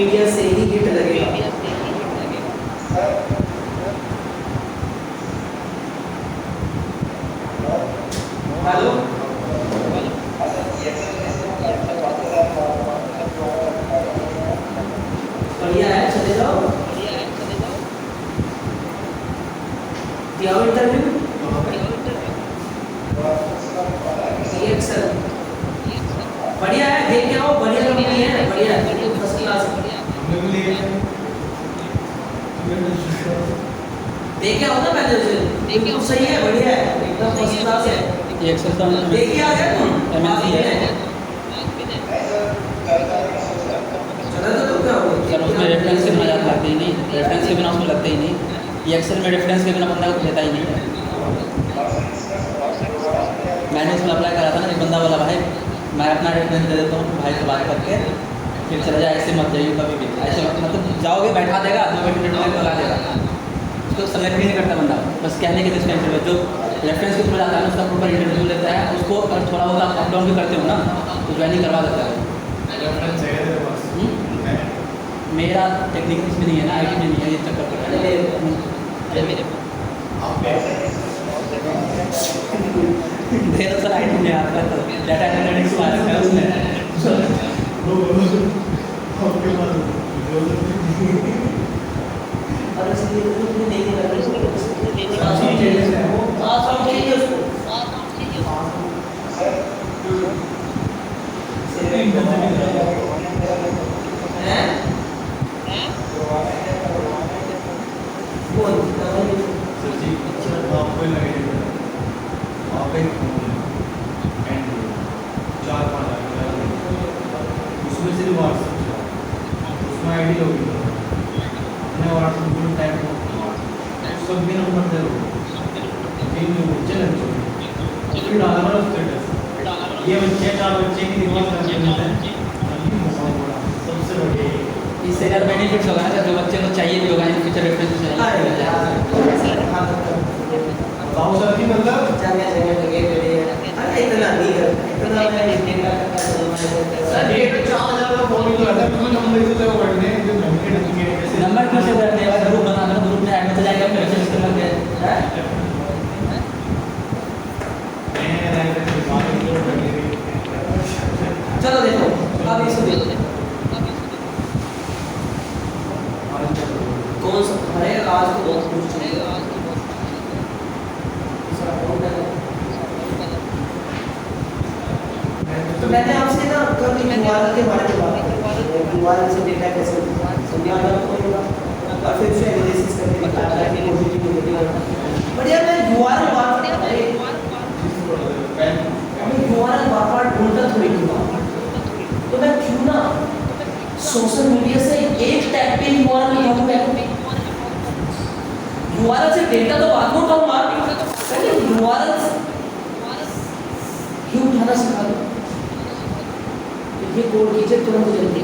Media से ही hit लगेगा। Hello, बढ़िया है, चले जाओ। दिया इंटरव्यू एक्सेल बढ़िया है, देख के आओ, बढ़िया कंपनी है, बढ़िया है, फर्स्ट क्लास है। देख के आओ ना पहले उसे, बिल्कुल सही है, बढ़िया है, एकदम फर्स्ट क्लास है। ये एक्सेल का देख के आ गया तुम, MNC है। चला तो क्या हो गया? सर उसमें रेफरेंस के बिना जाता लगते ही नहीं, रेफरेंस के बिना उसमें लगते ही नहीं। ये एक्सेल में रेफरेंस के बिना बंदा को लेता ही नहीं है। मैंने उसमें अप्लाई करा था ना, एक बंदा बोला भाई मैं अपना रेफरेंस दे देता हूँ, भाई से बात करके फिर चला जाए, ऐसे मत जाइए कभी भी, ऐसे मतलब जाओगे बैठा देगा, 2 मिनट लगा देगा, उसको सेलेक्ट भी नहीं करता बंदा, बस कहने के लिए उसका इंटरव्यू जो रेफरेंस के थ्रू जाता है ना, उसका प्रॉपर इंटरव्यू लेता है, उसको अगर थोड़ा बहुत अप डाउन भी करते हो ना तो ज्वाइनिंग करवा देता है। मेरा टेक्निकल इसमें नहीं है ना, IT में नहीं है, ये चक्कर पड़ रहा है मेरा सर IT में आता है, डाटा एनालिटिक्स वाला है उसमें। और इसलिए तुमने नहीं कर रहे हो, सब चाहिए उसको। हैं? कौन? उसमें सिर्फ व्हाट्सएप उसमें ID होगी अपने व्हाट्सएप टाइप सब भी नंबर दे दो चैलेंज फिर डालना स्टेटस ये बच्चे 4 बच्चे की दिमाग करके मिलते हैं सबसे बढ़िया इससे अगर बेनिफिट्स होगा ना, जो बच्चे को चाहिए भी होगा इन फ्यूचर रेफरेंस बताओ सर की मतलब इतना नहीं करता, इतना मैं डेटा सर डेट 4000 का फोन तो आता है, कोई नंबर से तो बढ़ने जो नंबर क्यों से करने का ग्रुप बना दो, ग्रुप में ऐड में जाएगा फिर से इसके लग गए चलो देखो अब इसे देखो कौन सा अरे आज तो बहुत कुछ है। तो मैंने आपसे ना कल दुबारा के बारे में बात की, दुबारा से डेटा कैसे समझा और फिर उसे एनालिसिस करके बताया कि पॉजिटिव नेगेटिव। बढ़िया, मैं दोबारा बात बार ढूंढता थोड़ी दूंगा, तो मैं क्यों ना सोशल मीडिया से एक टैग पे URL से डेटा तो बाद में उठाऊंगा, पहले URL क्यों उठाना सिखा दो। ये कोड कीजिए तुरंत जल्दी।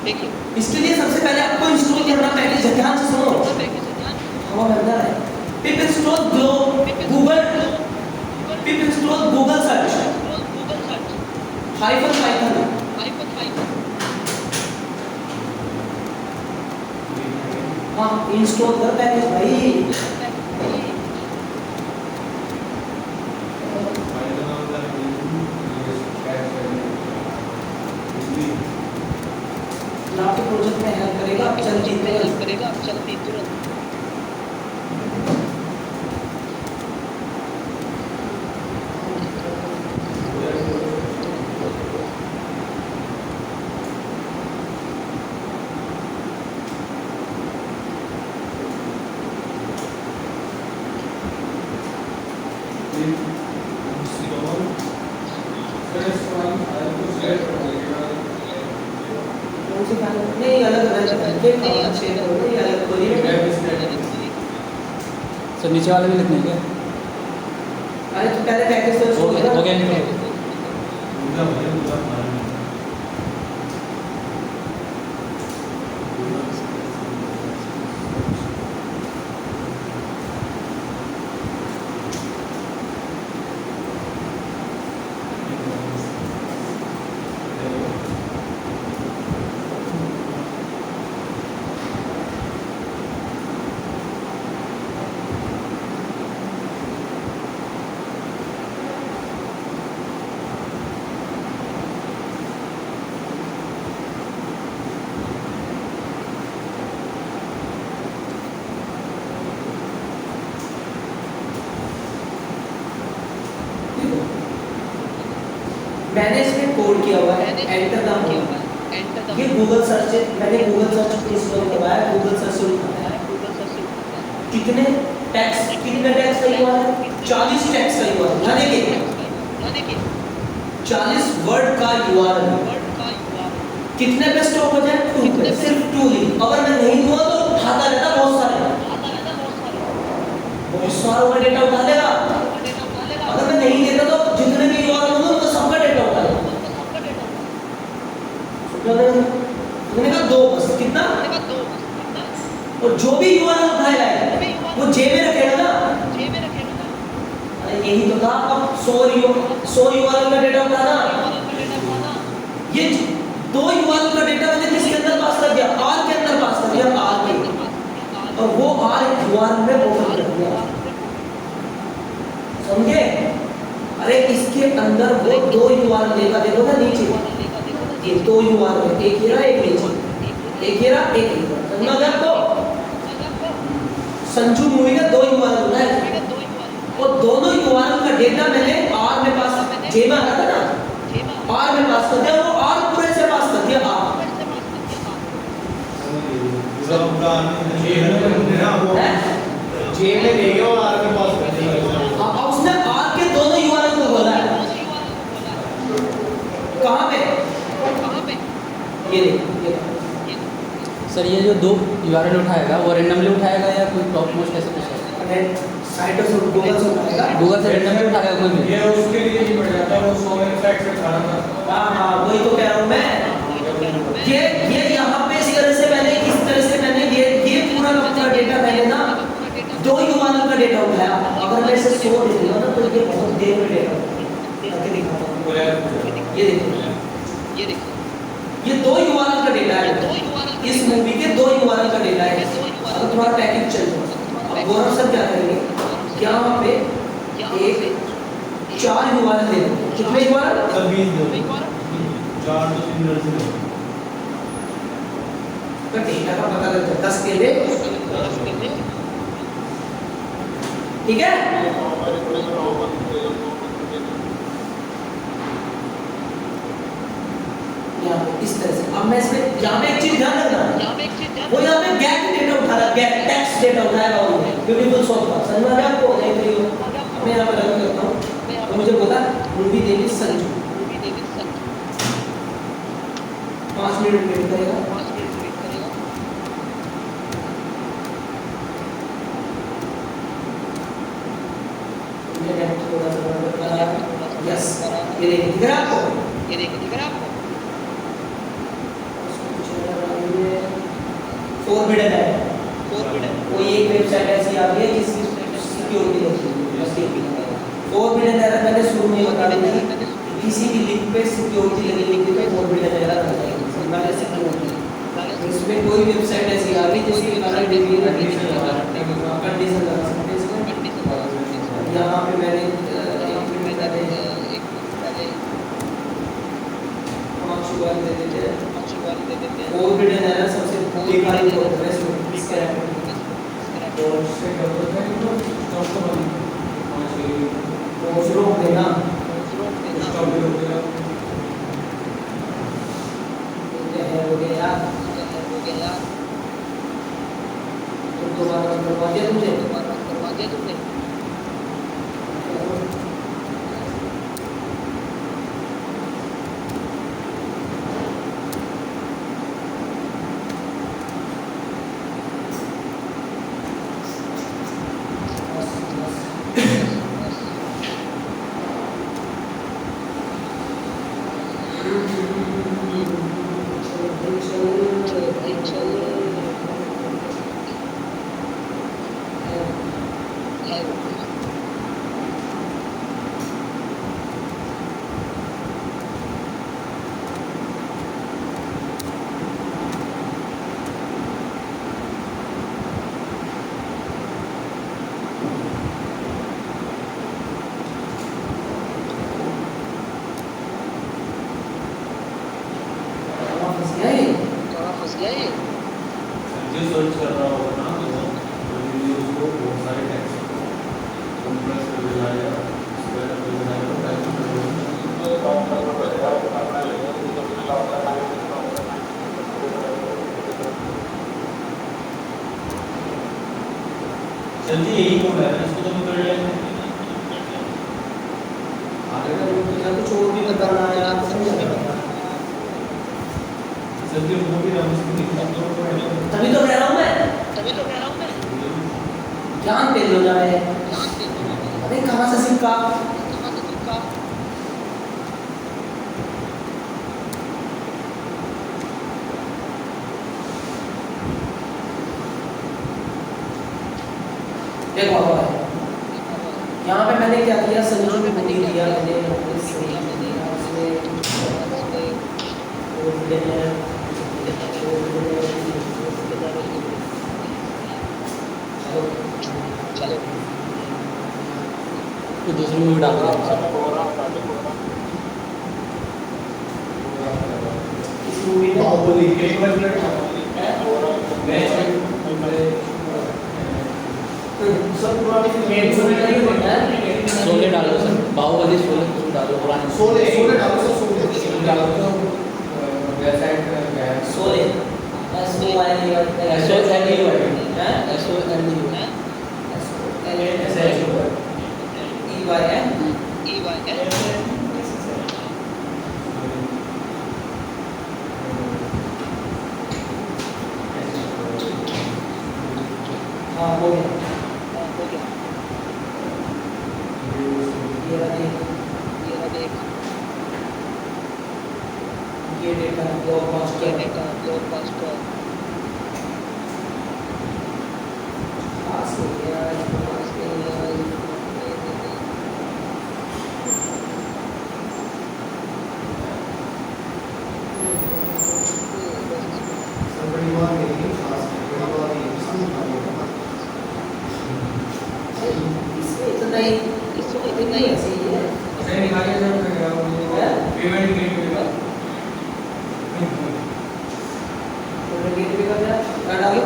देखिए इसके लिए सबसे पहले आपको इंस्टॉल करना पैकेज, ध्यान से सुनो, हवा अंदर है। पिप इंस्टॉल गूगल सर्च -python हाँ इंस्टॉल कर पैकेज भाई। आपके प्रोजेक्ट में हेल्प करेगा, आप चलती तुरंत। कौन सी फाइल नहीं अलग अलग करके शेयर करो ये अलग खोलिए सर नीचे वाले भी लिखने हैं क्या? अरे तो पहले पैकेज तो हो गया निकल मैंने इसमें कोड किया हुआ है एंटर द मोड ये गूगल सर्च मैंने गूगल सर्च इंस्टॉल करवाया गूगल सर्च से उठाया कितने टैक्स का हुआ है 40 टैक्स का हुआ है ध्यान देखिए 40 वर्ड का यूआरएल कितने पे स्टॉप हो जाए 2 पे सिर्फ 2 ही अगर मैं नहीं दूंगा तो उठाता रहता बहुत सारा डेटा उठा लेगा अगर मैं नहीं देता तो जितने भी यूआरएल होंगे उनका सबका डेटा उठा लेगा मैंने कहा 2 बस कितना और जो भी यूआरएल उठाएगा वो जेब में रखेगा ना अरे यही तो था अब 100 यूआरएल का डेटा उठाना ये 2 यूआरएल का डेटा मैंने किसके अंदर पास कर दिया आर के अंदर पास कर दिया आर के और वो आर एक यूआरएल में ओपन कर दिया समझे अरे इसके अंदर वो 2 यूआरएल लेगा देखो ना नीचे ये 2 यूआरएल एक हीरा एक नीचे एक हीरा एक हीरा समझ में आपको संजू मूवी का 2 यूआरएल होता है और दोनों यूआरएल का डेटा मैंने आर में पास जे में आ रहा था ना आर में पास कर दिया वो आर पूरे से पास कर दिया आर जे में ले गया और आर में पास कर दिया अब उसने आर के दोनों यूआरएल को खोला है कहां पे ये देखिए सर ये जो 2 यूआरएल उठाएगा वो रैंडमली उठाएगा या कोई टॉप मोस्ट ऐसे कुछ है साइट से गूगल से उठाएगा गूगल से रैंडमली उठाएगा कोई भी ये उसके लिए ही बढ़ जाता है वो 100 फैक्ट से खाना था हां वही तो कह रहा हूं मैं ये यहां पे इस तरह से मैंने ये पूरा अपना डेटा मैंने ना 2 यूआरएल का डेटा उठाया अगर मैं इसे 100 दे दूंगा ना तो ये बहुत देर में डेटा करके दिखाता हूं ये देखिए ये 2 यूआरएल का डेटा है इस मूवी के 2 यूआरएल का डेटा है अगर तुम्हारा पैकेज चल जाए अब गौरव सर क्या करेंगे यहाँ पे एक 4 यूआरएल दे देंगे कितने यूआरएल 20 दो 4 तो 3 से तो डेटा का पता लग जाए 10 के लिए ठीक है यहाँ पे इस तरह से अब मैं इसमें यहाँ पे एक चीज ध्यान रखना वो यहाँ पे गैप डेटा उठा रहा है गैप टैक्स डेटा उठाएगा वो ब्यूटीफुल सॉफ्ट का समझ में आ रहा है आपको नहीं तो मैं यहाँ पे लगा करता हूँ तो मुझे पता मूवी देवी संजू 5 मिनट वेट करेगा यस ये देखिए दिख रहा है आपको फोरबिडन है कोई एक वेबसाइट ऐसी आ गई है जिसकी सिक्योरिटी होती है फोरबिडन एरर मैंने शुरू में बता दी थी किसी भी लिंक पे सिक्योरिटी लगी लिंक पे फोरबिडन एरर आ जाएगी सिग्नल सिक्योरिटी इसमें कोई वेबसाइट ऐसी आ गई जिसके कारण कंडीशन लगा सकते हैं इसमें यहाँ पे मैंने दे देते हैं फोरबिडन एरर सबसे बेकारी होता है इसका और से डबल है तो रोक देना स्टॉप भी रोक देना हो गया तो दोबारा करवा दिया तुमने जो सर्च कर रहा होगा ना तो वीडियोस को बहुत सारे टेक्स्ट कंप्रेस कर दिया स्क्वायर कर दिया तो चलिए यही कोड है इसको तो कर लेंगे आगे का कुछ और भी बताना है आप समझ रहे हो चलिए वो भी हम इसको तभी तो कह रहा हूँ मैं ध्यान पे लो जाए अरे कहाँ से सीखा देखो यहाँ पे मैंने क्या किया संजू में मैंने दिया मैंने तो दूसरी मूवी डाल दिया इस मूवी में बाहुबली एक मिनट सब पुरानी मेन सुनने नहीं होता है शोले डालो सर बाहुबली शोले कुछ डालो पुराने सोले डालो सर सोले डालो तो वेबसाइट है सोले SOLE हाँ हो गया ये डेटा ब्लॉकबस्टर पास हो गया बड़ी बात नहीं खास बड़ी बात ये समझ आ गया इसमें इतना ही ऐसे ही है सही निकालिए सर पेमेंट गेटवे गेटवे का क्या डालो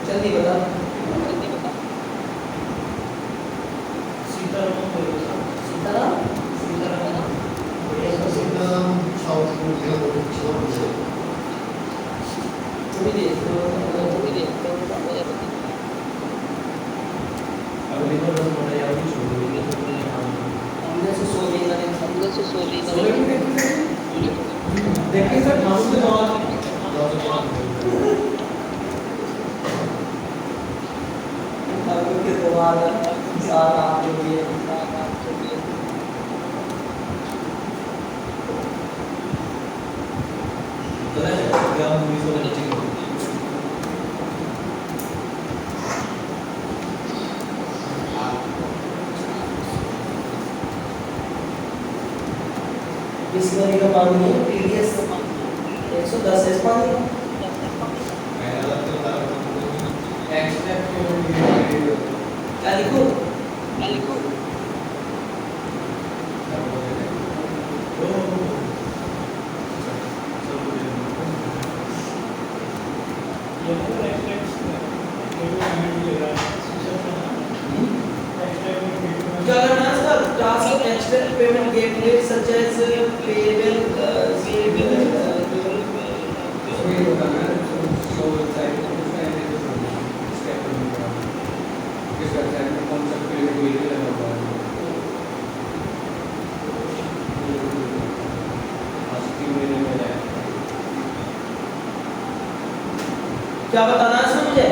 जल्दी बता सीताराम अगली बार हम बड़ा यार भी छोड़ देंगे हमने से सोने का देखिए सर नाम से जवाब के द्वारा सारा जो ये क्या मूवी से अच्छी बिस्लरी का पानी है TDS 110 एस पानी क्या लिखो Governance the task of external payment gateway such as payable क्या बताना है इसमें मुझे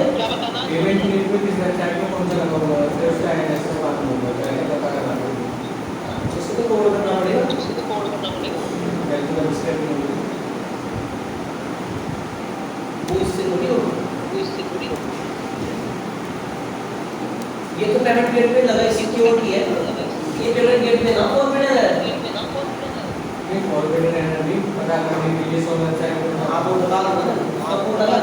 पेमेंट गेटवे किस वेबसाइट को कौन सा लगा हुआ है फिर उसका एड्रेस के बाद होगा पहले पता करना पड़ेगा क्रिकेट में ना कॉन्फिडेंस है। नहीं फॉरवर्ड रहना नहीं पता करने के लिए सोना चाहिए। आप वो बता दो ना, सपोर्ट अलग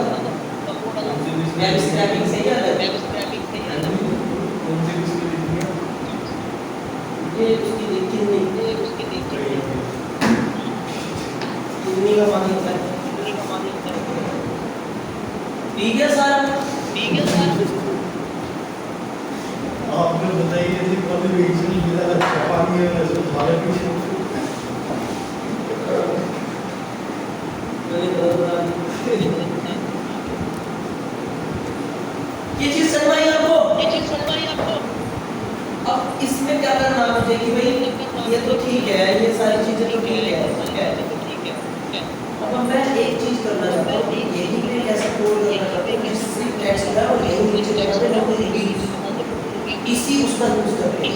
मैं स्क्रैपिंग से ही अलग उनसे किसकी लिखनी है? ये उसकी लेकिन नहीं कितनी का मानी होता है ठीक है सर आपने बताइए थी कभी रीजनल मेरा पानी है वैसे तुम्हारे पीछे ये चीज समझ आई आपको अब इसमें क्या करना है मुझे कि भाई ये तो ठीक है ये सारी चीजें तो ठीक है अब मैं एक चीज करना चाहता हूँ यही मैं कैसे कोड करना चाहता हूँ जिससे टेक्स्ट है और यही नीचे लिखा है ना कोई इसी उसका यूज करके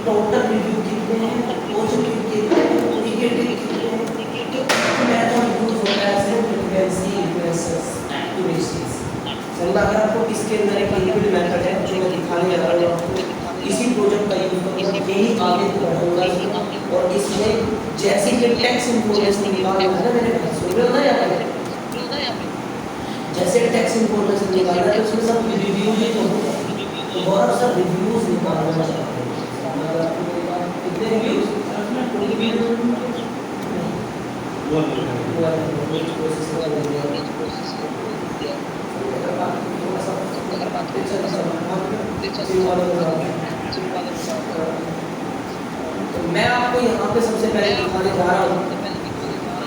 टोटल रिव्यू कितने हैं पॉजिटिव कितने हैं नेगेटिव कितने हैं मेथड यूज होता है फ्रीक्वेंसी इक्वेशंस एक्यूरेसीज समझा अगर आपको इसके अंदर एक लिक्विड मेथड है जो मैं दिखाने जा रहा हूँ इसी प्रोजेक्ट का यूज करूंगा यही आगे बढ़ाऊंगा और इसमें जैसे कि टेक्स्ट इन्फॉर्मेशन निकालना है ना मैंने सुन रहे हो ना यहाँ पे जैसे टेक्स्ट इन्फॉर्मेशन निकालना है तो उसमें सब रिव्यूज ही होगा तो गौरव सर रिव्यूज निकालना चाहते हैं कितने रिव्यूज तो मैं आपको यहाँ पे सबसे पहले दिखाने जा रहा हूँ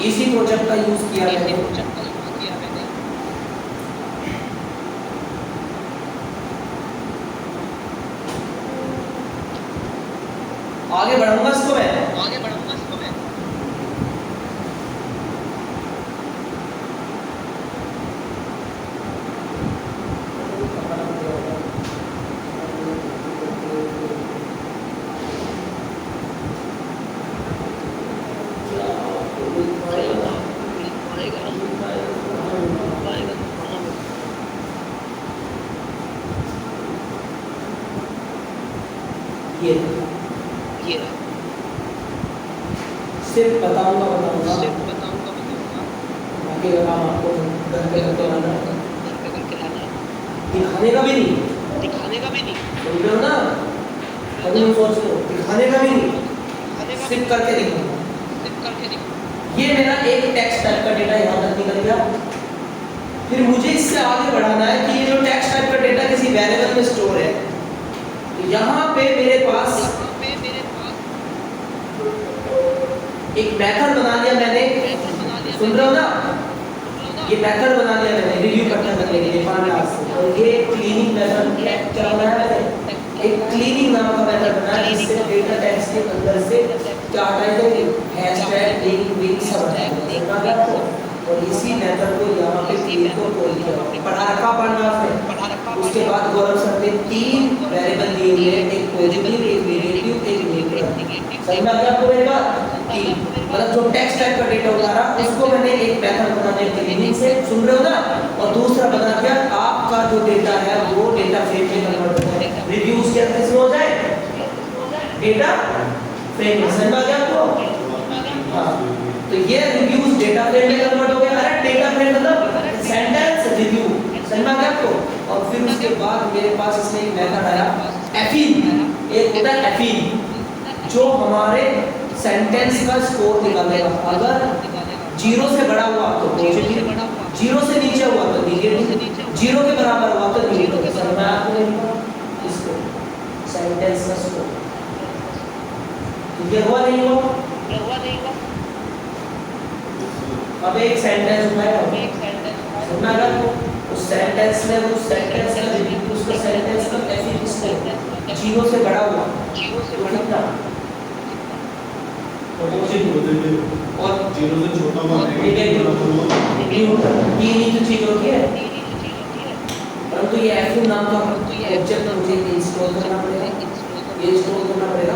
इसी प्रोजेक्ट का यूज किया मैंने आगे बढ़ूंगा इसको मैं ये सिर्फ बताऊंगा बाकी का काम आपको घर पे करके लाना है दिखाने का भी नहीं समझ लो ना कभी नहीं सोच लो दिखाने का भी नहीं सिर्फ करके दिखाऊंगा ये मेरा एक टेक्स्ट टाइप का डेटा यहाँ तक निकल गया फिर मुझे इससे आगे बढ़ाना है कि ये जो टेक्स्ट टाइप का डेटा किसी वेरिएबल में स्टोर है तो यहाँ पे मेरे पास एक मेथड बना लिया मैंने सुन रहे हो ना ये मेथड बना लिया मैंने रिव्यू करने के लिए पांडास और ये क्लीनिंग मेथड क्या बनाया मैंने एक क्लीनिंग नाम का मेथड बनाया जिससे डेटा टेक्स्ट के अंदर से क्या हटाएंगे हैशटैग लिंक विंग सब हटाएंगे और इसी मेथड को यहाँ पे क्लीन को कॉल किया पढ़ा रखा पांडास में उसके बाद गौरव सर ने 3 वेरिएबल दिए हुए एक पॉजिटिव एक नेगेटिव एक नेगेटिव सही में आपको मेरे बात मतलब जो टेक्स्ट टाइप का डेटा उतारा उसको मैंने एक मेथड बनाने के लिए से सुन रहे हो ना और दूसरा बना दिया आपका जो डेटा है वो डेटा फ्रेम में कन्वर्ट होता है रिव्यूज के अंदर से हो जाए डेटा फ्रेम में समझ आ गया आपको हां तो ये रिव्यूज डेटा फ्रेम में कन्वर्ट हो गया अरे डेटा फ्रेम मतलब सेंटेंस रिव्यू समझ आ गया आपको और फिर उसके बाद मेरे पास इसमें एक मेथड आया एफिन एक होता है एफिन जो हमारे सेंटेंस का स्कोर निकालेगा अगर 0 से बड़ा हुआ तो पॉजिटिव 0 से नीचे हुआ तो नेगेटिव 0 के बराबर हुआ तो नेगेटिव समझ में आपको इसको सेंटेंस का स्कोर ये हुआ नहीं हुआ अब एक सेंटेंस उठाया सुनना अगर उस सेंटेंस में उस सेंटेंस का रिव्यू उसका सेंटेंस का एफिन स्कोर 0 से बड़ा हुआ तो कितना और और 0 से छोटा हुआ नेगेटिव ये तो चीज होती है परंतु ये एफिन नाम का ऑब्जेक्ट मुझे इंस्टॉल करना पड़ेगा ये इंस्टॉल करना पड़ेगा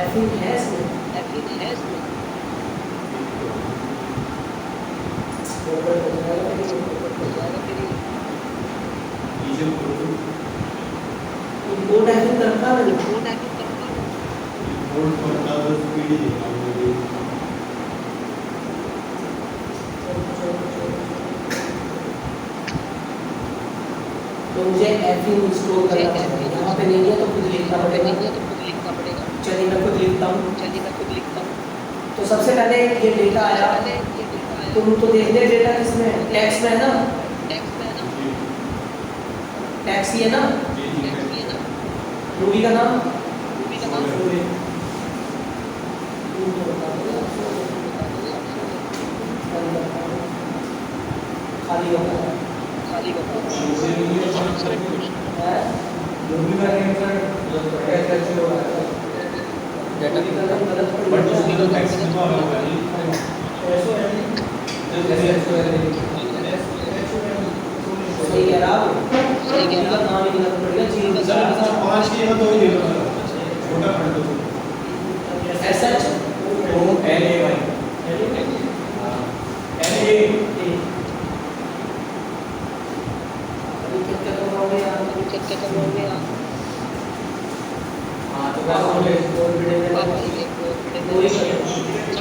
एफिन है इसमें फॉरवर्ड हो जाएगा फिर नीचे को बोर्ड एक्शन करता है बोर्ड पर का स्पीड देखा मुझे तो मुझे एफी इंस्टॉल करना है यहाँ पे नहीं है तो खुद लिखना पड़ेगा चलिए मैं खुद लिखता हूँ तो सबसे पहले ये डेटा आया तुम तो देख ले डेटा किसमें टेक्स्ट में है ना टैक्स ही है ना मूवी का नाम खाली होगा मूवी का नेम सर ऐसे हो रहा है बट उसकी तो टैक्स लिखा होगा सही कह रहा हूँ का नाम ही लिखना पड़ेगा जी सर 5 की है तो ही ले लो सर छोटा कर दो ऐसा O L A Y L A हां तो बस हो गए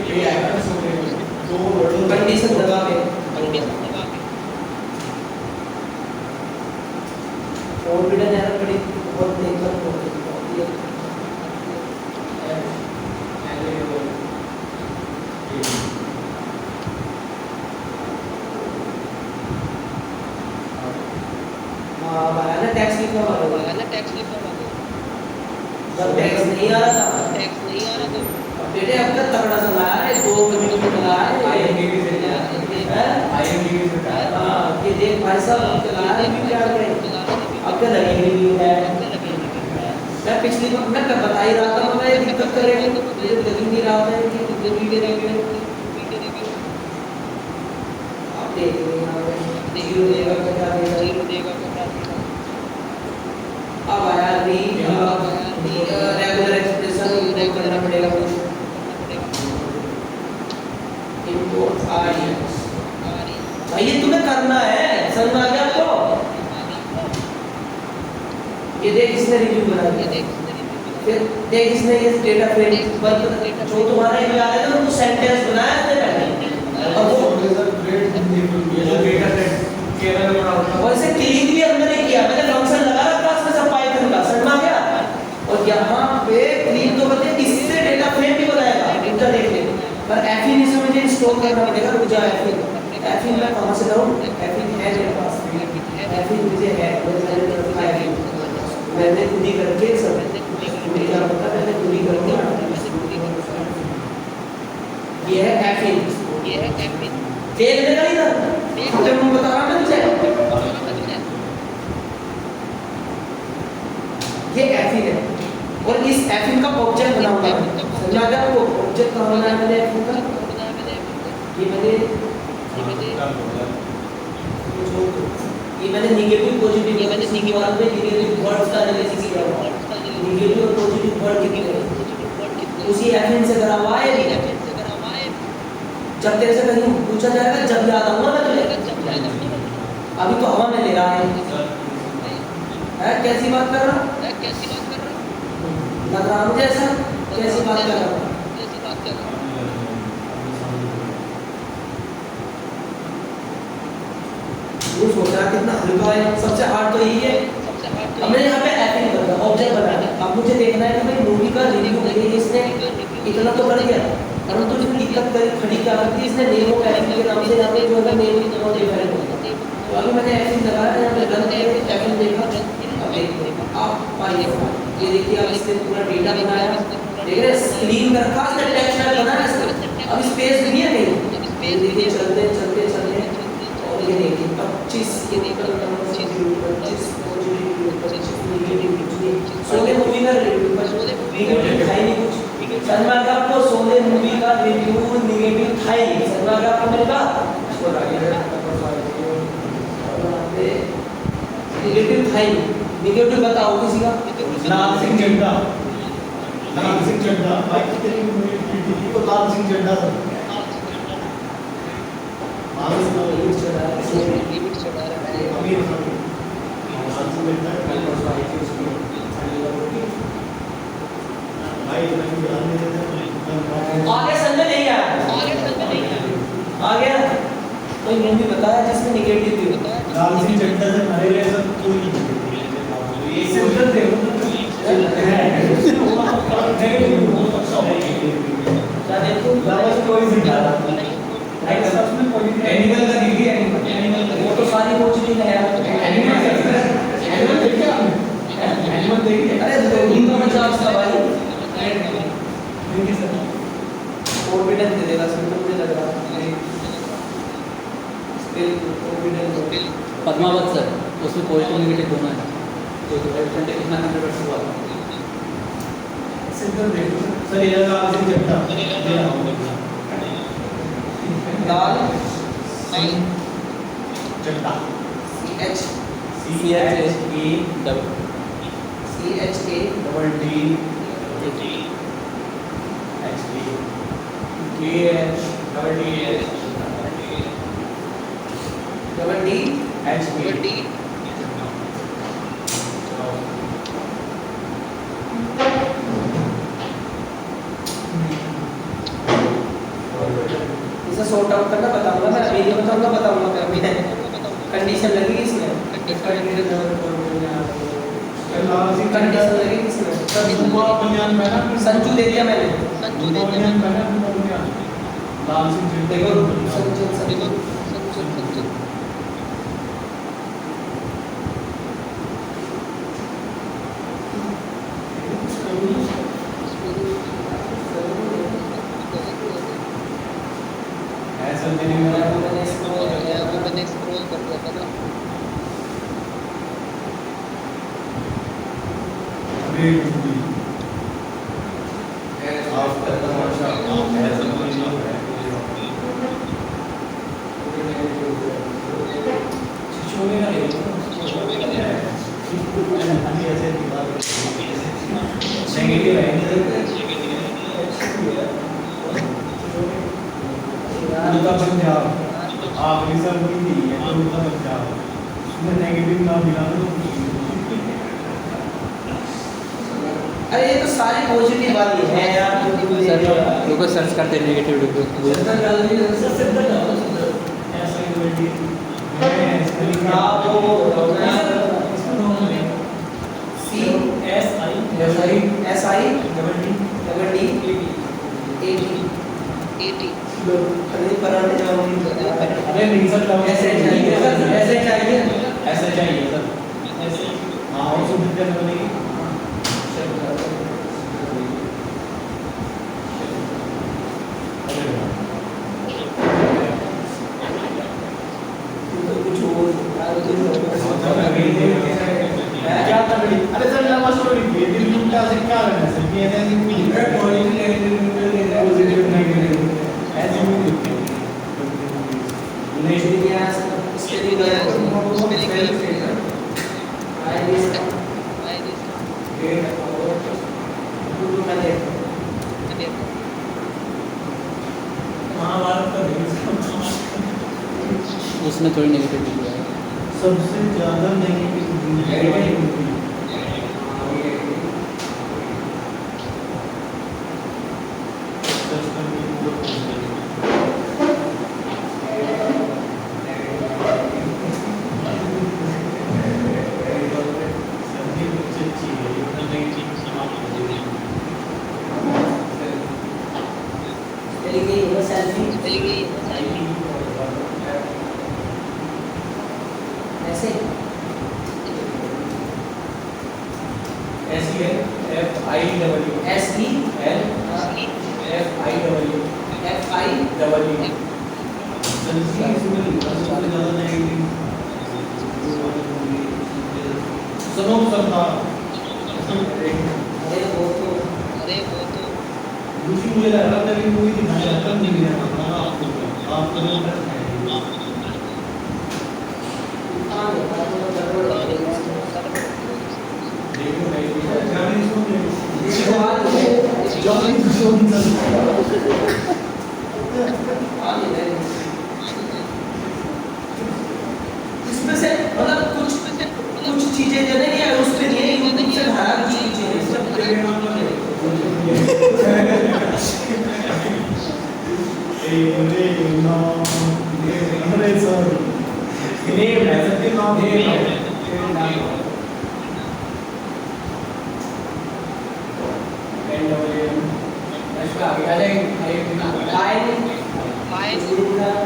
ये आइटम्स हो गए दो वर्ड कंडीशन लगा के फॉरबिडन एरर बड़ी बहुत डेंजर होती है हाँ बनाना टैक्स लिखा हुआ होगा जब टैक्स नहीं आ रहा था अब बेटे अब तक तगड़ा चला है 2 मिनट में चला है आईएमडीबी से आईएमडीबी से हाँ ये देख भाई साहब चला है भी क्या करें अब क्या लगी हुई है मैं पिछली बार मैं बता ही रहा था मैं दिक्कत करेंगे मुझे लग ही नहीं रहा था कि जरूरी करेंगे आप देख रहे हैं जीरो देगा क्या देगा अब आया रेगुलर एक्सप्रेशन करना पड़ेगा इम्पोर्ट भाई ये तुम्हें करना है समझ में आ गया आपको ये देख इसने रिव्यू बनाया फिर देख इसने ये डेटा फ्रेम जो तुम्हारा ये आ रहा है ना वो सेंटेंस बनाया इसने पहले और वो ये जो डेटा सेट केवल बना होता और इसे क्लीन भी हमने नहीं किया मैंने फंक्शन लगा रखा उसमें सब पाइथन का समझ में आ गया और यहाँ पे क्लीन तो करते इससे डेटा फ्रेम भी बनाएगा इंटर देख ले पर एफिन इसमें मुझे इंस्टॉल करना पड़ेगा रुक जा एफिन मैं कहाँ से लाऊं एफिन है मेरे पास एफिन मुझे है मैंने रखा है मैंने खुद ही करके सब मुझे क्या पता मैंने खुद ही करके ये है एफिन देख लेगा इधर जब मैं बता रहा हूं तुझे ये एफिन है और इस एफिन का ऑब्जेक्ट बनाऊंगा समझा गया आपको ऑब्जेक्ट कहाँ बनाया मैंने एफिन का ये मैंने नेगेटिव पॉजिटिव नेगेटिव वर्ड्स का एनालिसिस किया हुआ नेगेटिव और पॉजिटिव वर्ड कितने उसी एफिन से करा हुआ है जब तेरे से कहीं पूछा जाएगा जब याद आऊंगा मैं तुझे अभी तो हवा में ले रहा है कैसी बात कर रहा लग रहा मुझे ऐसा कैसी बात कर रहा तू सोच रहा कितना हल्का है सबसे हार्ड तो यही है हमने यहाँ पे एफिन कर दिया ऑब्जेक्ट बनाया अब मुझे देखना है कि भाई मूवी का रिव्यू है इसने इतना तो कर दिया परंतु जो दिक्कत खड़ी क्या करती है इसने नेम ऑफ एफिन के नाम से यहाँ पे जो है नेम नॉट डिफरेंट होता है तो अभी मैंने एफिन लगाया यहाँ पे रन है एफिन देखा अब देखो आप पाइए ये देखिए अब इसने पूरा डेटा बनाया देख रहे स्क्रीन का खास टेक्स्ट में बनाया इसने अब स्पेस नहीं है कहीं ये देखिए चलते चलते चलते और ये देखिए 25 ये देखो 25 सोने मूवी का रिव्यू नेगेटिव था ही नहीं कुछ समझ में आ गया आपको सोने मूवी का रिव्यू नेगेटिव था ही नहीं समझ में आ गया आपको मेरी बात नेगेटिव था ही नेगेटिव बताओ किसी का लाल सिंह चड्ढा लाल सिंह चड्ढा भाई कितनी मूवी तो लाल सिंह चड्ढा सर आगे से लिमिट चढ़ा है इसमें अभी आंसर मिलता है कल परसों आई थी उसकी भाई इतना भी ध्यान नहीं देते आगे संजय नहीं आया आ गया कोई मूवी बताया जिसमें नेगेटिव भी होता है लाल सिंह चड्ढा से भरे हुए सब कोई ये सिंपल देखो क्या देखो लावा से कोई नहीं डाला एनिमल का दिखी एनिमल वो तो सारी पॉजिटिव है यार एनिमल देखिए आपने एनिमल देखिए अरे उनका बच्चा उसका भाई देखिए सर कॉन्फिडेंस दे देगा सुन मुझे लग रहा है स्किल कॉन्फिडेंस पद्मावत सर उसमें पॉजिटिव नेगेटिव दोनों है तो कितना 100% हुआ सिंपल देखो सर ये Laal Singh Chaddha Laal Chaddha CH CHA CHA double D H D KH double D double D H D इसे सॉर्ट आउट करना बताऊंगा मैं अभी नहीं बताऊंगा बताऊंगा मैं अभी कंडीशन लगेगी इसमें लाल सिंह कंडीशन लगेगी इसमें सुबह बनियान पहना संजू दे दिया मैंने बनियान पहना बनियान लाल सिंह देखो चड्ढा संजू संजू ऐसा देने में मैंने इसको ग्रेट मूवी आफ्टर तमाशा ऐसा कोई नहीं है छोड़ेगा नहीं खाली ऐसे दीवार नेगेटिव है उड़ता पंजाब आखिरी साल की थी ये तो उड़ता पंजाब उसमें नेगेटिव ना मिला तो अरे ये तो सारी पॉजिटिव वाली है यार जो तुम दे रहे हो लोग सर्च करते हैं नेगेटिव ऐसा ही बैठी है Bravo SI double D AT अरे पराठे जाओगी अरे नहीं सर ऐसे चाहिए सर ऐसे चाहिए ऐसे चाहिए सर ऐसे हाँ और सुविधा क्या बनेगी कुछ और क्या तगड़ी अरे सर लंबा स्टोरी थी ये दिन क्या से क्या करना है सर ये ऐसी मूवी पॉजिटिव नेगेटिव ऐसी मूवी नेक्स्ट क्या इसके लिए गया महाभारत का उसमें थोड़ी नेगेटिव है सबसे ज्यादा नेगेटिव मूवी ऐसे SELFIW SELFIW सनोम सरदार अरे वो तो दूसरी मुझे लग रहा था कि मूवी दिखाई जाता नहीं गया था आपको इंटरेस्ट है देखो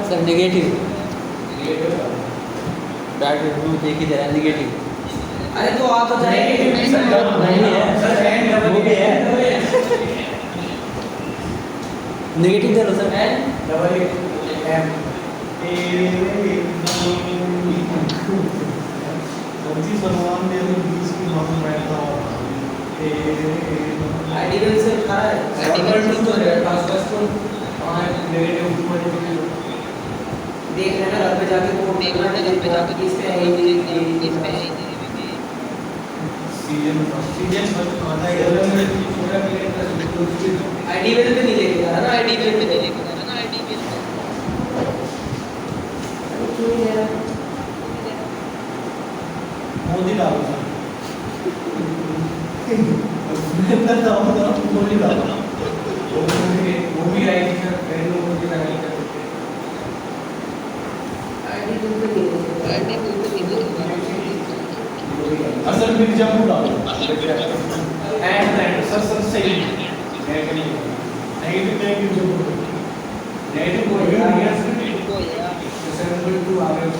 सर नेगेटिव बैड रिव्यू देख ही दे रहा है नेगेटिव। अरे तो आप तो जाएंगे वो भी है नेगेटिव दे लो सर। आइडियल से खा है देख लेना घर पे जाके कोड देखना घर पे जाके किस पे है आईडी वेल पे नहीं लेके जा रहा ना आईडी वेल पे नहीं लेके जा रहा ना आईडी वेल पे क्यों नहीं ले रहा मोदी डालो मोदी डालो वो भी राइट सर पहले मोदी का राइट आईडी वेल पे नहीं लेके आईडी वेल पे नहीं लेके असल मिर्जा को डालो एंड सर सही नेगेटिव नेगेटिव को टू आ गया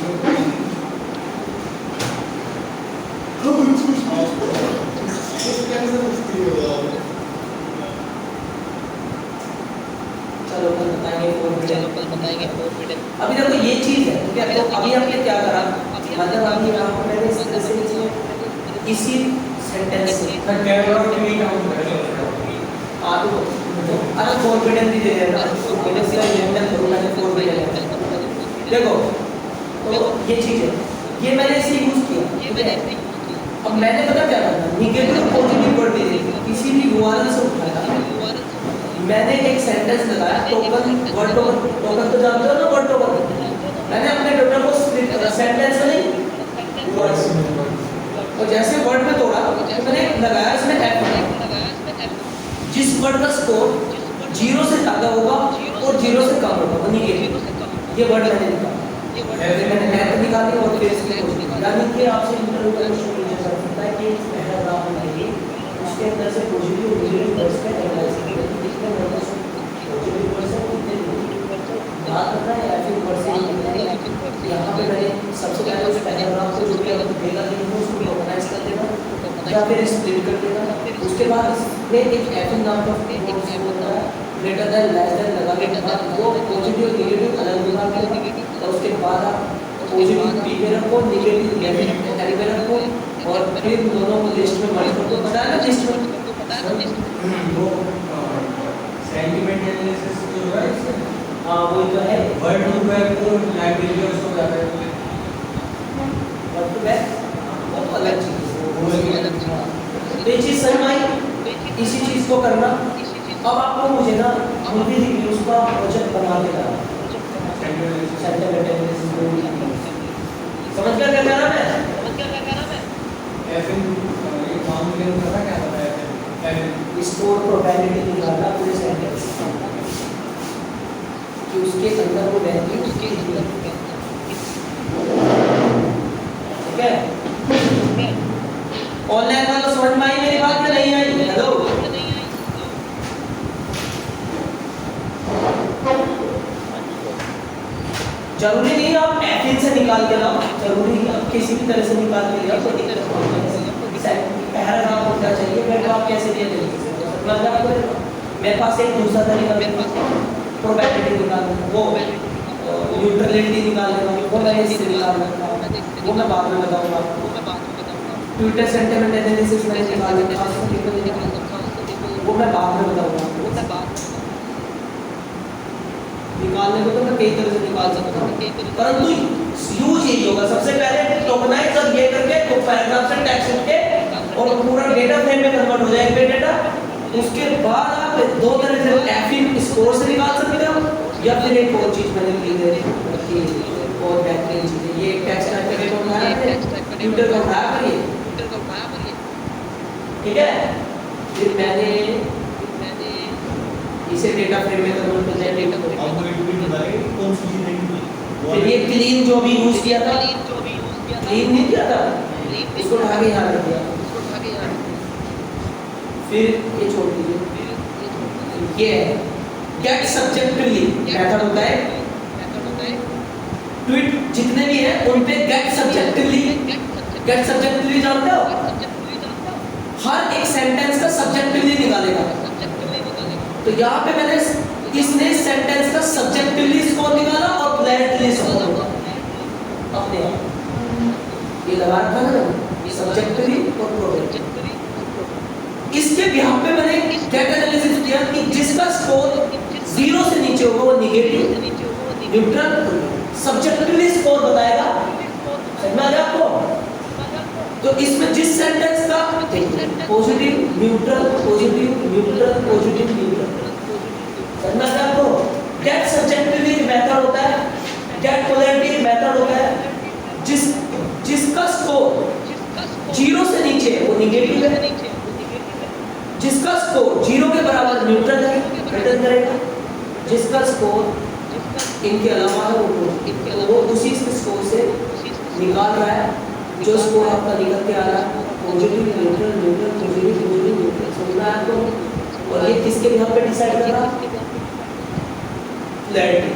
चलो कल बताएंगे अभी देखो ये चीज है ठीक है। तो अभी हमने क्या करा मतलब अभी यहाँ पर मैंने इस तरह से इसी सेंटेंस से अरे कॉन्फिडेंस भी दे देना कॉन्फिडेंस का लेवल करो मैंने कॉन्फिडेंस देखो तो ये चीज है ये मैंने इसे यूज किया ठीक है। अब मैंने पता क्या करना नेगेटिव पॉजिटिव वर्ड दे किसी भी यूआरएल से उठाया मैंने एक सेंटेंस लगाया टोकन वर्ड टोकन तो जानते हो ना वर्ड टोकन मैंने अपने टोकन को सेंटेंस में नहीं वर्ड और जैसे वर्ड में तोड़ा तो मैंने लगाया इसमें एफ जिस वर्ड का स्कोर 0 से ज्यादा होगा और 0 से कम होगा वो नेगेटिव ये वर्ड मैंने निकाला ऐसे मैंने मैथ निकाली और फिर इसके यानी कि आपसे इंटरव्यू का क्वेश्चन पूछा जा सकता है कि पहला ग्राफ बनाइए उसके अंदर से पॉजिटिव और नेगेटिव वर्ड्स का एनालाइज करिए कितने वर्ड्स पॉजिटिव वर्ड्स हैं कितने नेगेटिव वर्ड्स हैं याद रखना है या फिर वर्ड से यहाँ पे मैंने सबसे पहले उस पहले ग्राफ को जो भी अगर देगा कि उसको ऑर्गेनाइज कर देना या फिर स्प्लिट कर देना उसके बाद इसमें एक एफ नाम का फंक्शन होता है ग्रेटर देन लेस देन लगा के बाद वो पॉजिटिव और नेगेटिव अलग निकाल के और उसके बाद आप पॉजिटिव बी पे रखो नेगेटिव एल पे रखो और फिर दोनों को लिस्ट में मर्ज कर दो बताया ना लिस्ट में वो सेंटीमेंट एनालिसिस जो है हाँ वो तो है वर्ड टू बैक को लाइब्रेरी में उसको जाता है वर्ड टू बैक वो तो अलग चीज है वो अलग चीज ये चीज समझ आई इसी चीज को करना अब आपको मुझे ना मूवी रिव्यूज का प्रोजेक्ट बना के लाना सेंटीमेंट एनालिसिस समझ गया क्या कहना मैं एफएन ये काम में करना क्या बताया एफएन स्कोर प्रोबेबिलिटी निकालना पूरे सेंटेंस कि उसके अंदर वो वैल्यू उसके अंदर ठीक है। ऑनलाइन वाला समझ में आई मेरी बात या नहीं आई हेलो जरूरी नहीं आप एफिन से निकाल के लाओ जरूरी नहीं आप किसी भी तरह से निकाल के लाओ कोई दिक्कत नहीं पैराग्राफ होना चाहिए फिर आप कैसे दे देंगे मेरे पास एक दूसरा तरीका मेरे पास प्रोबेबिलिटी निकालना वो न्यूट्रलिटी निकालना वो मैं इससे निकालना वो मैं बाद में बताऊंगा ट्विटर सेंटीमेंट एनालिसिस मैंने निकाल रखा वो मैं बाद में बताऊंगा निकालने को तो मैं कई तरह से निकाल सकता हूँ परंतु यूज यही होगा सबसे पहले टोकनाइज कर ये करके तो पैराग्राफ से टेक्स्ट के और पूरा डेटा फ्रेम में कन्वर्ट हो जाएगा डेटा उसके बाद आप दो तरह से एफिन स्कोर से निकाल सकते हो या फिर एक और चीज मैंने ली है और बेहतरीन चीज है ये एक टेक्स्ट टाइप का डेटा उठाया है ट्विटर का उठाया पर ये ठीक है फिर मैंने इसे डेटा फ्रेम में कन्वर्ट कर दिया डेटा आपको एक भी बताइए कौन सी चीज नहीं फिर ये क्लीन जो भी यूज किया था लीव नहीं किया था, इसको उठा के यहाँ रख दिया, फिर ये छोड़ दीजिए। ये है गेट सब्जेक्टिवली मेथड होता है, ट्वीट जितने भी हैं उन पे गेट सब्जेक्टिवली जानते हो, हर एक सेंटेंस का सब्जेक्टिवली निकालेगा। तो यहाँ पे मैंने इसने सेंटेंस का सब्जेक्टिवली स्कोर निकाला और पोलैरिटी स्कोर अपने आप ये लगा रखा ना सब्जेक्टिवली और प्रोबेबिलिटी। इसके बिहाफ पे मैंने गेट एनालिसिस किया कि जिसका स्कोर 0 से नीचे होगा वो नेगेटिव, न्यूट्रल, सब्जेक्टिवली स्कोर बताएगा। समझ में आ गया आपको? तो इसमें जिस सेंटेंस का positive neutral positive neutral positive neutral, समझ में आ गया आपको? गेट सब्जेक्टिवली मेथड होता है, गेट पोलैरिटी मेथड होता है, जिसका स्कोर 0 से नीचे है वो नेगेटिव है, जिसका स्कोर 0 के बराबर न्यूट्रल है रिटर्न करेगा, जिसका स्कोर इनके अलावा है वो उसी स्कोर से निकाल रहा है। जो स्कोर आपका निकल के आ रहा है positive neutral neutral positive positive neutral, समझना है आपको? और ये किसके यहाँ पे डिसाइड कर रहा है? पोलैरिटी,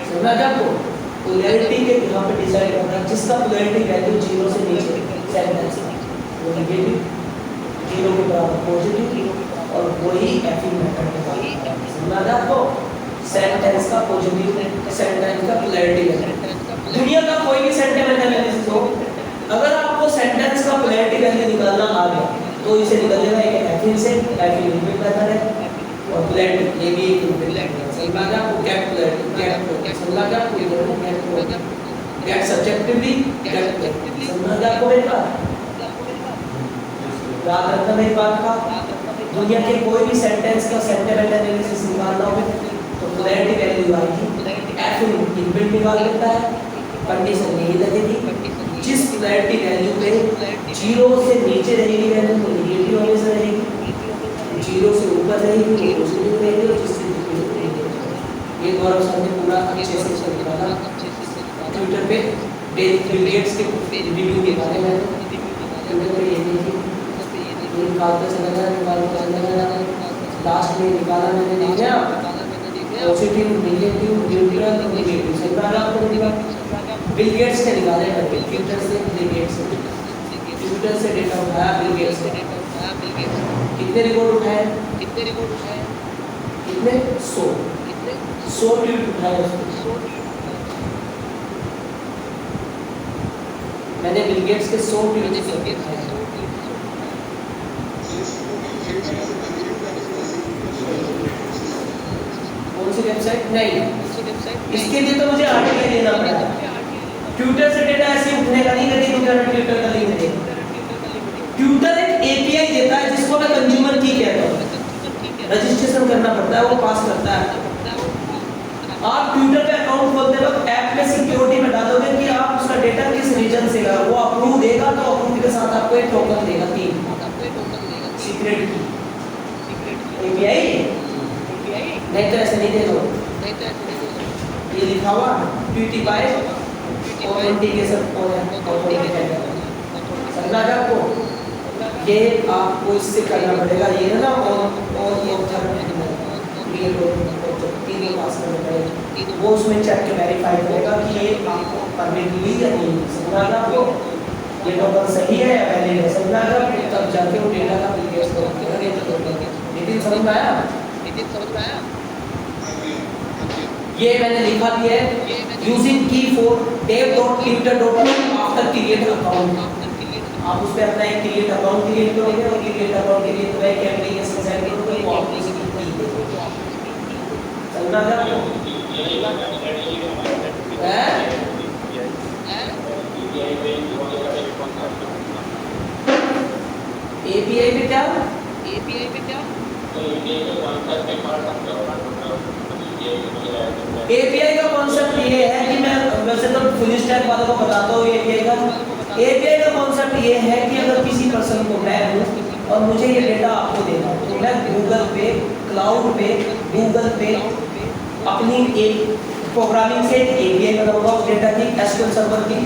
समझना है आपको? पोलैरिटी के यहाँ पे डिसाइड कर रहा है, जिसका पोलैरिटी वैल्यू 0 से नीचे सेंटेंस वो नेगेटिव, 0 के बराबर पॉजिटिव, और वही एफी मेथड के बारे में समझना है आपको? सेंटेंस का पॉजिटिव सेंटेंस का पोलैरिटी वैल्यू। दुनिया का कोई भी सेंटेंस एनालिसिस हो, अगर आपको सेंटेंस का पोलैरिटी वैल्यू निकालना आ गया तो इसे निकालेगा एक एफिन से, एफिन इनपुट मेथड है, और पोलैरिटी ये भी एक इनपुट मेथड है। समझ में आपको? गेट पोलैरिटी गेट समझ में आपको? गेट सब्जेक्टिवली गेट पोलैरिटी, समझ में आपको मेरी बात? याद रखना मेरी बात का। दुनिया के कोई भी सेंटेंस का सेंटेंस एनालिसिस निकालना हो तो पोलैरिटी वैल्यू आएगी, एफिन इनबिल्ट निकाल लेता है, कंडीशन यही लगेगी, जिस पोलैरिटी वैल्यू पे 0 से नीचे रहेगी वैल्यू तो नेगेटिव हमेशा रहेगी, 0 से ऊपर रहेगी तो पॉजिटिव रहेगी, और जिससे ये गौरव सर ने पूरा अच्छे से इसको निकाला ट्विटर पे बिल गेट्स के रिव्यू के बारे में। ट्विटर पे ये देखिए निकालता चला गया, लास्ट में निकाला मैंने देखा पॉजिटिव नेगेटिव न्यूट्रल नेगेटिव, समझ में आ रहा आपको मेरी बात? बिल गेट्स के निकाले हैं ट्विटर से, बिल गेट्स से ट्विटर से डेटा उठाया, बिल गेट्स से कितने रिकॉर्ड उठाए? कितने 100 ट्वीट उठाए उसने। मैंने बिल गेट्स के 100 ट्वीट उठाए। कौन सी वेबसाइट? नहीं, इसके लिए तो मुझे आरटीआई लेना पड़ेगा। ट्विटर से डेटा ऐसे उठने का नहीं करती क्योंकि ट्विटर का लिंक देगा। ट्विटर एक एपीआई देता है जिसको मैं कंज्यूमर की कहता हूँ, रजिस्ट्रेशन करना पड़ता है, वो पास करता है। आप ट्विटर पे अकाउंट खोलते वक्त ऐप में सिक्योरिटी में डालोगे कि आप उसका डेटा किस रीजन से ला, वो अप्रूव देगा तो अप्रूव के साथ आपको एक टोकन देगा, 3 सीक्रेट की एपीआई। नहीं तो ऐसे नहीं देगा, ये लिखा हुआ ट्वीटी बाय ऑथेंटिकेशन ऑथेंटिकेटर, समझा क्या आपको? ये आपको इससे करना पड़ेगा, ये ना और तीनों पास करने पड़ेगा, वो उसमें चेक के वेरीफाई करेगा कि ये आपको परमिट हुई या नहीं, समझा क्या आपको? ये टोकन सही है या वैलिड है, समझा क्या? तब जाके वो डेटा का एप्लीकेशन करेगा। लेकिन समझ में आया? ये मैंने लिखा भी है, यूजिंग की for dev.twitter.com after create account. आप उस पे अपना एक क्रिएट अकाउंट क्रिएट करोगे और क्रिएट अकाउंट के लिए तुम्हें एक एप्लीकेशन सेंड करोगे, वो आपको इसकी की देगा। समझना क्या आपको? हैं? एपीआई पे क्या? एपीआई का कॉन्सेप्ट ये है कि मैं वैसे तो फुल स्टैक वालों को बताता हूँ एपीआई का कॉन्सेप्ट ये है कि अगर किसी पर्सन को मैं हूँ और मुझे ये डेटा आपको देना तो मैं गूगल पे क्लाउड पे गूगल पे अपनी एक प्रोग्रामिंग से एपीआई बनाऊंगा उस डेटा की एसक्यूएल सर्वर की,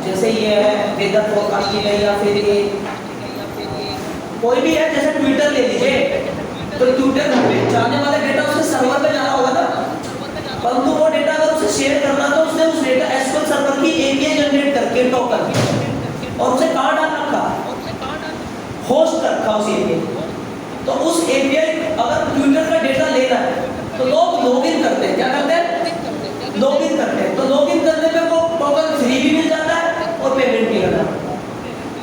जैसे ये है वेदर फोरकास्टिंग है या फिर ये कोई भी है, जैसे ट्विटर ले लीजिए, तो ट्विटर पे जाने वाला डेटा उसके सर्वर पे जाना होगा ना, परंतु वो डेटा अगर उसे शेयर करना तो उसने उस डेटा एसक्यूएल सर्वर की एपीआई जनरेट करके टोकन और उसे कहाँ डाल रखा, होस्ट रखा उस एपीआई। तो उस एपीआई अगर ट्विटर का डेटा लेना है तो लोग लॉगिन करते हैं, क्या करते हैं, लॉगिन करते हैं। तो लॉगिन करने पे वो टोकन फ्री भी मिल जाता है और पेमेंट भी करना है।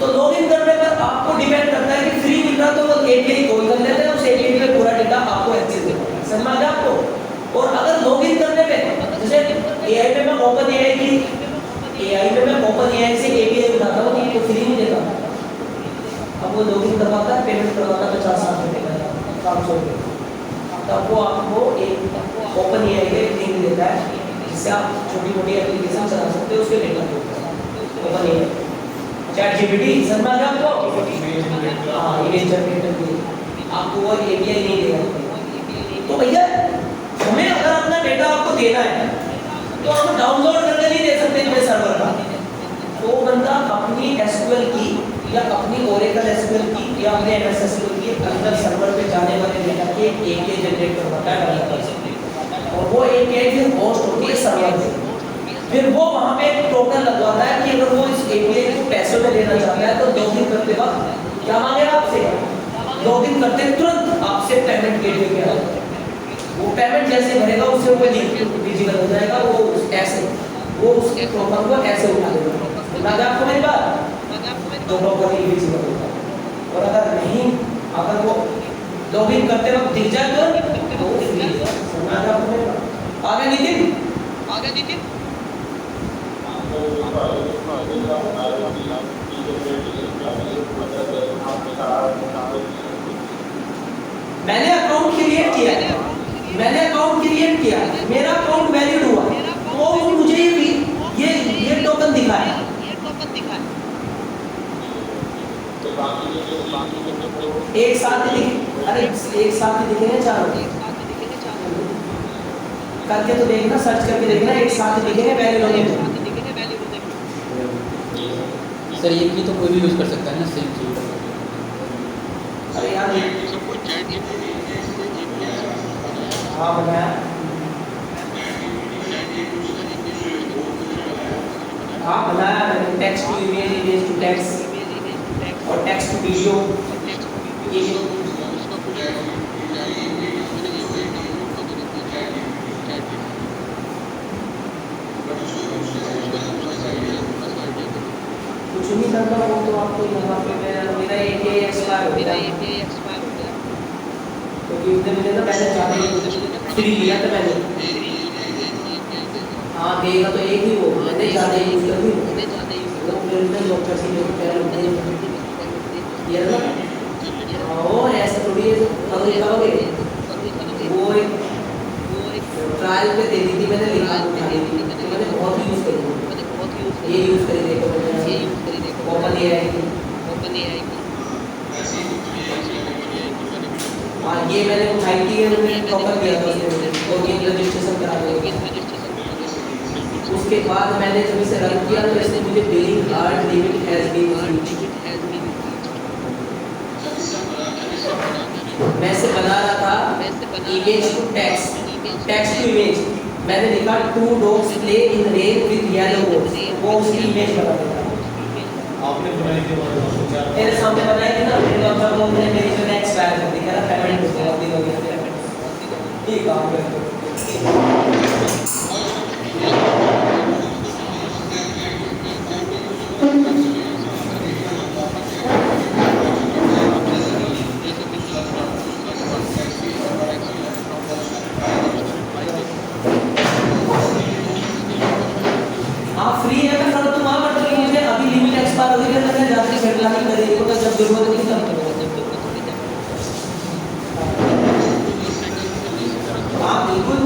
तो लॉगिन करने पर आपको डिपेंड करता है कि फ्री मिल रहा तो वो एपीआई कॉल कर लेते हैं, उस एपीआई पे पूरा डेटा आपको एक्सेस देता है, समझ में आ गया आपको। और अगर लॉगिन करने पे जैसे एआई पे मैं ओपन एआई से एपीआई उठाता हूँ, ये तो फ्री नहीं देता, अब वो लॉगिन करवाता है, पेमेंट करवाता है 50-60 रुपये का, 500 रुपये, तब वो आपको एक ओपन एआई पे लिंक देता है जिससे आप छोटी मोटी एप्लीकेशन चला सकते हो उसके डेटा को। ओपन एआई चैट जीपीटी समझ आ गया आपको, हाँ इमेज जनरेटर के आपको वो एपीआई नहीं देगा। तो भैया हमें अगर अपना डेटा आपको देना है तो हम डाउनलोड करके नहीं दे सकते अपने सर्वर का, तो बंदा अपनी एसक्यूएल की या अपनी ओरेकल एसक्यूएल की या अपने एमएस एसक्यूएल की अंदर सर्वर पे जाने वाले डेटा की एक एपीआई जनरेट करवाता है, डेवलप कर सकते हैं, और वो एपीआई फिर होस्ट होती है सर्वर पे, फिर वो वहाँ पे एक टोकन लगवाता है कि अगर वो इस एपीआई को पैसों में लेना चाहता है तो लॉगिन करते वक्त क्या मांगेगा आपसे, लॉगिन करते तुरंत आपसे पेमेंट गेटवे पे आएगा, वो पेमेंट जैसे भरेगा उससे वो लिंक विजिबल हो जाएगा, वो ऐसे वो उस टोकन को ऐसे उठा लेगा, ना आपको मेरी बात तो टोकन ही विजिबल होगा। और अगर नहीं, अगर वो लॉगिन करते वक्त दिख जाए तो वो फ्री है, समझ आपको मेरी बात। आगे नितिन मैंने अकाउंट क्रिएट किया, मेरा अकाउंट वैलिड हुआ तो मुझे ये टोकन दिखाया, एक साथ ही दिखेंगे चारों, करके तो देखना, सर्च करके देखना, एक साथ ही दिखेंगे वैलिड होने। सर ये की तो कोई भी यूज़ कर सकता है ना, सेम चीज़। अरे यार हाँ बनाया, हाँ बनाया मैंने, text to image, image to text और टेक्स्ट टू वीडियो, कुछ नहीं करता वो तो आपको यहाँ पे मेरा एपीआई एक्सपायर हो गया, क्योंकि उसने मुझे ना पहले ज़्यादा फ्री लिया था मैंने, हाँ देगा तो एक ही वो मैंने ज़्यादा यूज़ कर दी, वो फिर डॉक्टर से ये ना और ऐसा थोड़ी करोगे, वो एक ट्रायल पे दे दी थी मैंने, लिखा उठा दी थी, तो मैंने बहुत यूज़ करी, ये यूज़ करी देखो मैंने ओपन एआई की, हाँ ये मैंने उठाई थी, मैंने टोकन दिया था उसने, लॉगिन रजिस्ट्रेशन करा दिया, उसके बाद मैंने जब इसे रन किया तो इसने मुझे billing hard limit has been reached, मैं इसे बना रहा था image to text, text to image, मैंने लिखा 2 dogs play in rain with yellow balls, वो उसकी इमेज बना देता है। आपने बनाई थी और मेरे सामने बनाई थी ना, मेरे डॉक्टर को मैंने मेरी जो नेक्स्ट बैग कर दी, कह रहा पेमेंट हो गया, दिन हो गया, ठीक काम करते फ्री है मैं कर दूंगा, बट मुझे अभी लिमिट एक्सपायर हो गई है, मैंने जाके सेटल कर दी, तो जब जरूरत नहीं तब हाँ बिल्कुल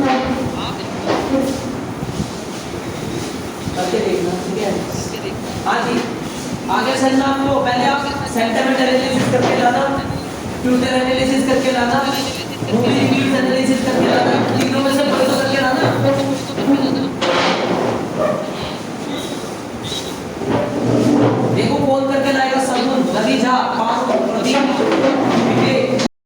करके देखना, ठीक है। हाँ जी आगे चलना, आपको पहले आप सेंटिमेंट एनालिसिस करके लाना, ट्विटर एनालिसिस करके लाना, मूवी रिव्यूज एनालिसिस करके लाना, तीनों में से कोई तो करके लाना।